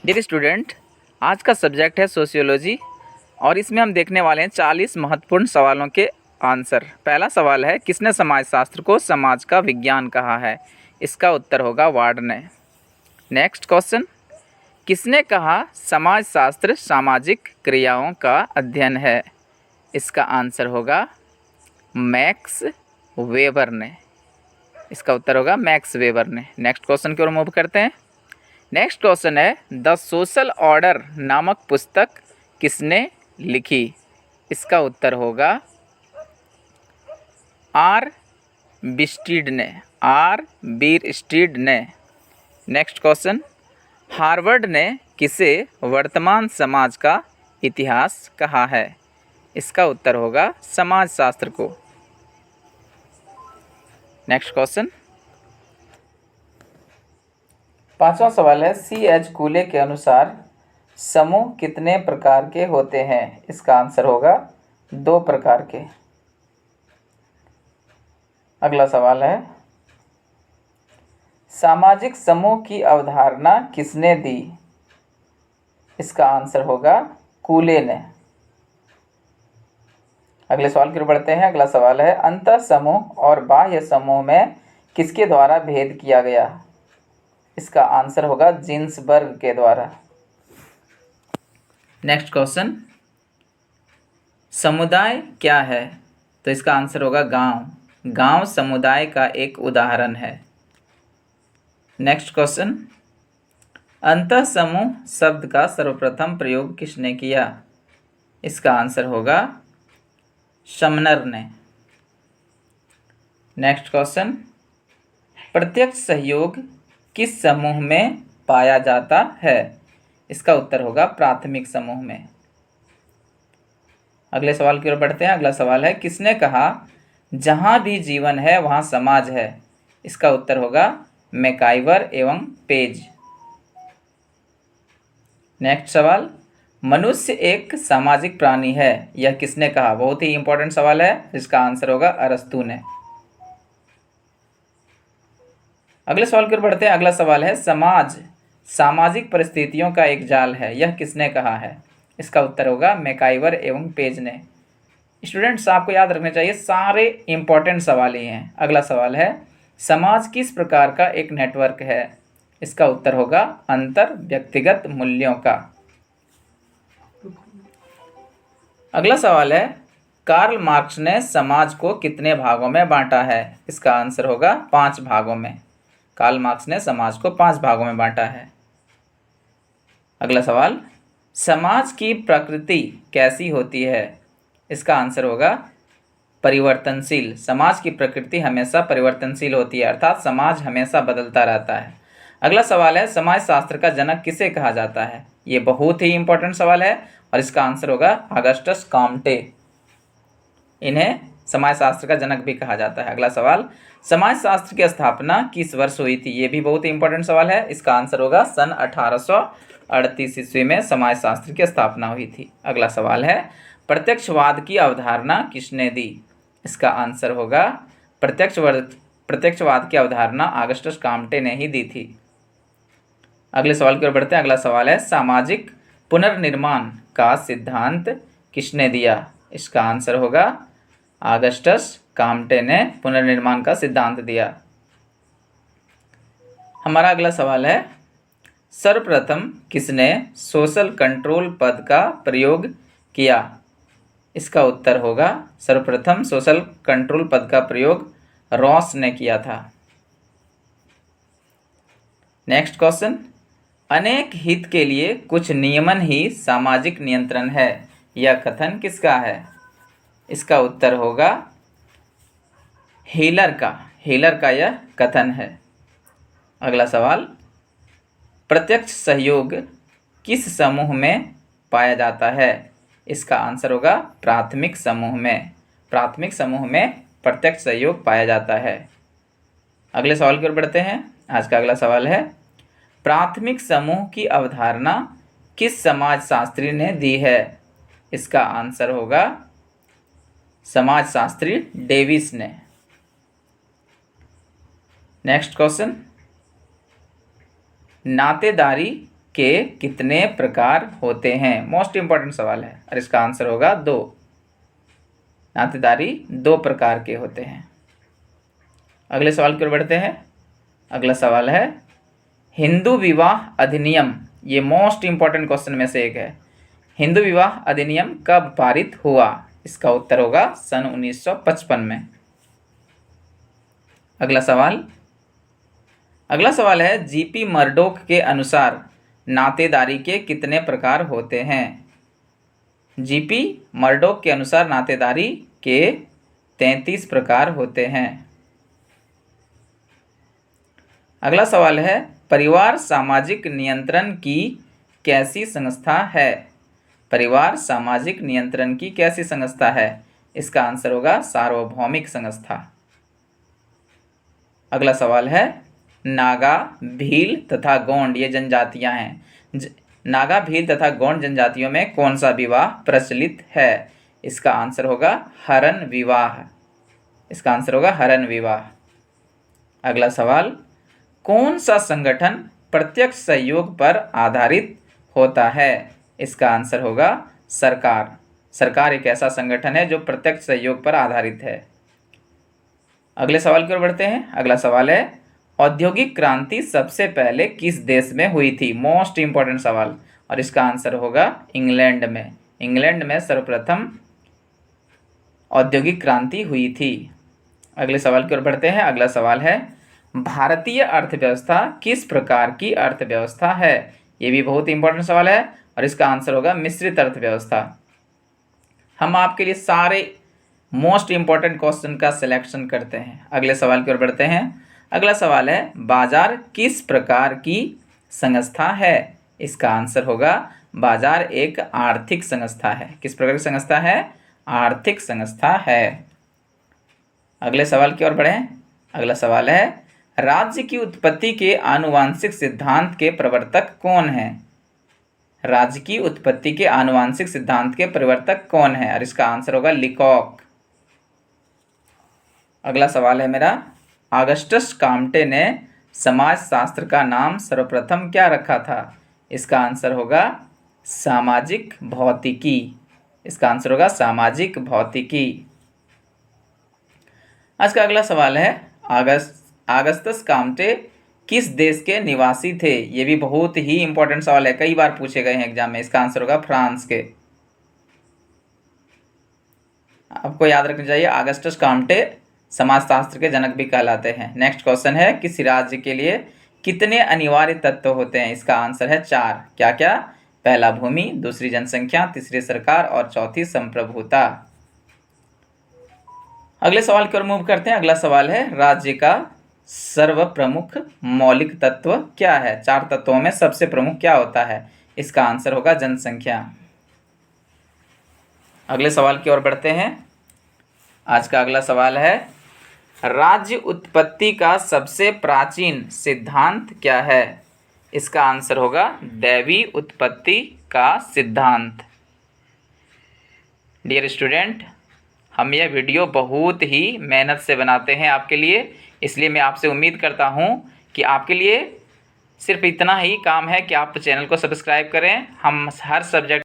Dear student, आज का subject है सोशियोलॉजी और इसमें हम देखने वाले हैं 40 महत्वपूर्ण सवालों के आंसर। पहला सवाल है, किसने समाजशास्त्र को समाज का विज्ञान कहा है? इसका उत्तर होगा वार्ड ने। नेक्स्ट क्वेश्चन, किसने कहा समाजशास्त्र सामाजिक क्रियाओं का अध्ययन है? इसका आंसर होगा मैक्स वेबर ने। इसका उत्तर होगा मैक्स वेबर ने। नेक्स्ट क्वेश्चन की ओर मूव करते हैं। नेक्स्ट क्वेश्चन है, द सोशल ऑर्डर नामक पुस्तक किसने लिखी? इसका उत्तर होगा आर बिस्टीड ने। आर बीरस्टीड ने। नेक्स्ट क्वेश्चन, हार्वर्ड ने किसे वर्तमान समाज का इतिहास कहा है? इसका उत्तर होगा समाजशास्त्र को। नेक्स्ट क्वेश्चन, पांचवा सवाल है, C.H. कूले के अनुसार समूह कितने प्रकार के होते हैं? इसका आंसर होगा 2 प्रकार के। अगला सवाल है, सामाजिक समूह की अवधारणा किसने दी? इसका आंसर होगा कूले ने। अगले सवाल की ओर बढ़ते हैं। अगला सवाल है, अंतः समूह और बाह्य समूह में किसके द्वारा भेद किया गया? इसका आंसर होगा जिन्सबर्ग के द्वारा। नेक्स्ट क्वेश्चन, समुदाय क्या है? तो इसका आंसर होगा गांव। गांव समुदाय का एक उदाहरण है। नेक्स्ट क्वेश्चन, अंतः समूह शब्द का सर्वप्रथम प्रयोग किसने किया? इसका आंसर होगा समनर ने। नेक्स्ट क्वेश्चन, प्रत्यक्ष सहयोग किस समूह में पाया जाता है? इसका उत्तर होगा प्राथमिक समूह में। अगले सवाल की ओर बढ़ते हैं। अगला सवाल है, किसने कहा जहां भी जीवन है वहां समाज है? इसका उत्तर होगा मैकाइवर एवं पेज। नेक्स्ट सवाल, मनुष्य एक सामाजिक प्राणी है, यह किसने कहा? बहुत ही इंपॉर्टेंट सवाल है। इसका आंसर होगा अरस्तू ने। अगले सवाल की ओर बढ़ते हैं। अगला सवाल है, समाज सामाजिक परिस्थितियों का एक जाल है, यह किसने कहा है? इसका उत्तर होगा मैकाइवर एवं पेज ने। स्टूडेंट्स, आपको याद रखना चाहिए सारे इंपॉर्टेंट सवाल ही हैं। अगला सवाल है, समाज किस प्रकार का एक नेटवर्क है? इसका उत्तर होगा अंतर व्यक्तिगत मूल्यों का। अगला सवाल है, कार्ल मार्क्स ने समाज को कितने भागों में बांटा है? इसका आंसर होगा 5 भागों में। कार्ल मार्क्स ने समाज को 5 भागों में बांटा है। अगला सवाल, समाज की प्रकृति कैसी होती है? इसका आंसर होगा परिवर्तनशील। समाज की प्रकृति हमेशा परिवर्तनशील होती है, अर्थात समाज हमेशा बदलता रहता है। अगला सवाल है, समाजशास्त्र का जनक किसे कहा जाता है? ये बहुत ही इंपॉर्टेंट सवाल है और इसका आंसर होगा ऑगस्टस कॉम्टे। इन्हें समाजशास्त्र का जनक भी कहा जाता है। अगला सवाल, समाजशास्त्र की स्थापना किस वर्ष हुई थी? ये भी बहुत ही इंपॉर्टेंट सवाल है। इसका आंसर होगा सन 1838 ईस्वी में समाजशास्त्र की स्थापना हुई थी। अगला सवाल है, प्रत्यक्षवाद की अवधारणा किसने दी? इसका आंसर होगा प्रत्यक्षवाद की अवधारणा ऑगस्टस कॉम्टे ने ही दी थी। अगले सवाल की ओर बढ़ते हैं। अगला सवाल है, सामाजिक पुनर्निर्माण का सिद्धांत किसने दिया? इसका आंसर होगा ऑगस्टस कॉम्टे ने पुनर्निर्माण का सिद्धांत दिया। हमारा अगला सवाल है, सर्वप्रथम किसने सोशल कंट्रोल पद का प्रयोग किया? इसका उत्तर होगा सर्वप्रथम सोशल कंट्रोल पद का प्रयोग रॉस ने किया था। नेक्स्ट क्वेश्चन, अनेक हित के लिए कुछ नियमन ही सामाजिक नियंत्रण है, यह कथन किसका है? इसका उत्तर होगा हीलर का। हीलर का यह कथन है। अगला सवाल, प्रत्यक्ष सहयोग किस समूह में पाया जाता है? इसका आंसर होगा प्राथमिक समूह में। प्राथमिक समूह में प्रत्यक्ष सहयोग पाया जाता है। अगले सवाल की ओर बढ़ते हैं। आज का अगला सवाल है, प्राथमिक समूह की अवधारणा किस समाजशास्त्री ने दी है? इसका आंसर होगा समाजशास्त्री डेविस ने। नेक्स्ट क्वेश्चन, नातेदारी के कितने प्रकार होते हैं? मोस्ट इंपॉर्टेंट सवाल है और इसका आंसर होगा 2। नातेदारी 2 प्रकार के होते हैं। अगले सवाल की ओर बढ़ते हैं। अगला सवाल है हिंदू विवाह अधिनियम, ये मोस्ट इंपॉर्टेंट क्वेश्चन में से एक है। हिंदू विवाह अधिनियम कब पारित हुआ? इसका उत्तर होगा सन 1955 में। अगला सवाल है जीपी मर्डोक के अनुसार नातेदारी के कितने प्रकार होते हैं? जीपी मर्डोक के अनुसार नातेदारी के 33 प्रकार होते हैं। अगला सवाल है परिवार सामाजिक नियंत्रण की कैसी संस्था है? परिवार सामाजिक नियंत्रण की कैसी संस्था है? इसका आंसर होगा सार्वभौमिक संस्था। अगला सवाल है नागा, भील तथा गोंड ये जनजातियां हैं। नागा, भील तथा गोंड जनजातियों में कौन सा विवाह प्रचलित है? इसका आंसर होगा हरण विवाह। इसका आंसर होगा हरण विवाह। अगला सवाल कौन सा संगठन प्रत्यक्ष सहयोग पर आधारित होता है? इसका आंसर होगा सरकार। सरकार एक ऐसा संगठन है जो प्रत्यक्ष सहयोग पर आधारित है। अगले सवाल की ओर बढ़ते हैं। अगला सवाल है औद्योगिक क्रांति सबसे पहले किस देश में हुई थी? मोस्ट इंपॉर्टेंट सवाल और इसका आंसर होगा इंग्लैंड में। इंग्लैंड में सर्वप्रथम औद्योगिक क्रांति हुई थी। अगले सवाल की ओर बढ़ते हैं। अगला सवाल है भारतीय अर्थव्यवस्था किस प्रकार की अर्थव्यवस्था है? ये भी बहुत इंपॉर्टेंट सवाल है और इसका आंसर होगा मिश्रित अर्थव्यवस्था। हम आपके लिए सारे मोस्ट इंपॉर्टेंट क्वेश्चन का सिलेक्शन करते हैं। अगले सवाल की ओर बढ़ते हैं। अगला सवाल है बाजार किस प्रकार की संस्था है? इसका आंसर होगा बाजार एक आर्थिक संस्था है। किस प्रकार की संस्था है? आर्थिक संस्था है। अगले सवाल की ओर बढ़ें। अगला सवाल है राज्य की उत्पत्ति के आनुवांशिक सिद्धांत के प्रवर्तक कौन है? राज्य की उत्पत्ति के आनुवांशिक सिद्धांत के प्रवर्तक कौन है? और इसका आंसर होगा लिकॉक। अगला सवाल है मेरा ऑगस्टस काम्टे ने समाजशास्त्र का नाम सर्वप्रथम क्या रखा था? इसका आंसर होगा सामाजिक भौतिकी। इसका आंसर होगा सामाजिक भौतिकी। आज का अगला सवाल है ऑगस्टस काम्टे किस देश के निवासी थे? ये भी बहुत ही इंपॉर्टेंट सवाल है, कई बार पूछे गए हैं एग्जाम में। इसका आंसर होगा फ्रांस के। आपको याद रखना चाहिए ऑगस्टस काम्टे समाजशास्त्र के जनक भी कहलाते हैं। नेक्स्ट क्वेश्चन है किसी राज्य के लिए कितने अनिवार्य तत्व होते हैं? इसका आंसर है 4। क्या क्या? पहला भूमि, दूसरी जनसंख्या, तीसरी सरकार और चौथी संप्रभुता। अगले सवाल की ओर मूव करते हैं। अगला सवाल है राज्य का सर्वप्रमुख मौलिक तत्व क्या है? 4 तत्वों में सबसे प्रमुख क्या होता है? इसका आंसर होगा जनसंख्या। अगले सवाल की ओर बढ़ते हैं। आज का अगला सवाल है राज्य उत्पत्ति का सबसे प्राचीन सिद्धांत क्या है? इसका आंसर होगा दैवी उत्पत्ति का सिद्धांत। डियर स्टूडेंट, हम यह वीडियो बहुत ही मेहनत से बनाते हैं आपके लिए, इसलिए मैं आपसे उम्मीद करता हूं कि आपके लिए सिर्फ इतना ही काम है कि आप चैनल को सब्सक्राइब करें। हम हर सब्जेक्ट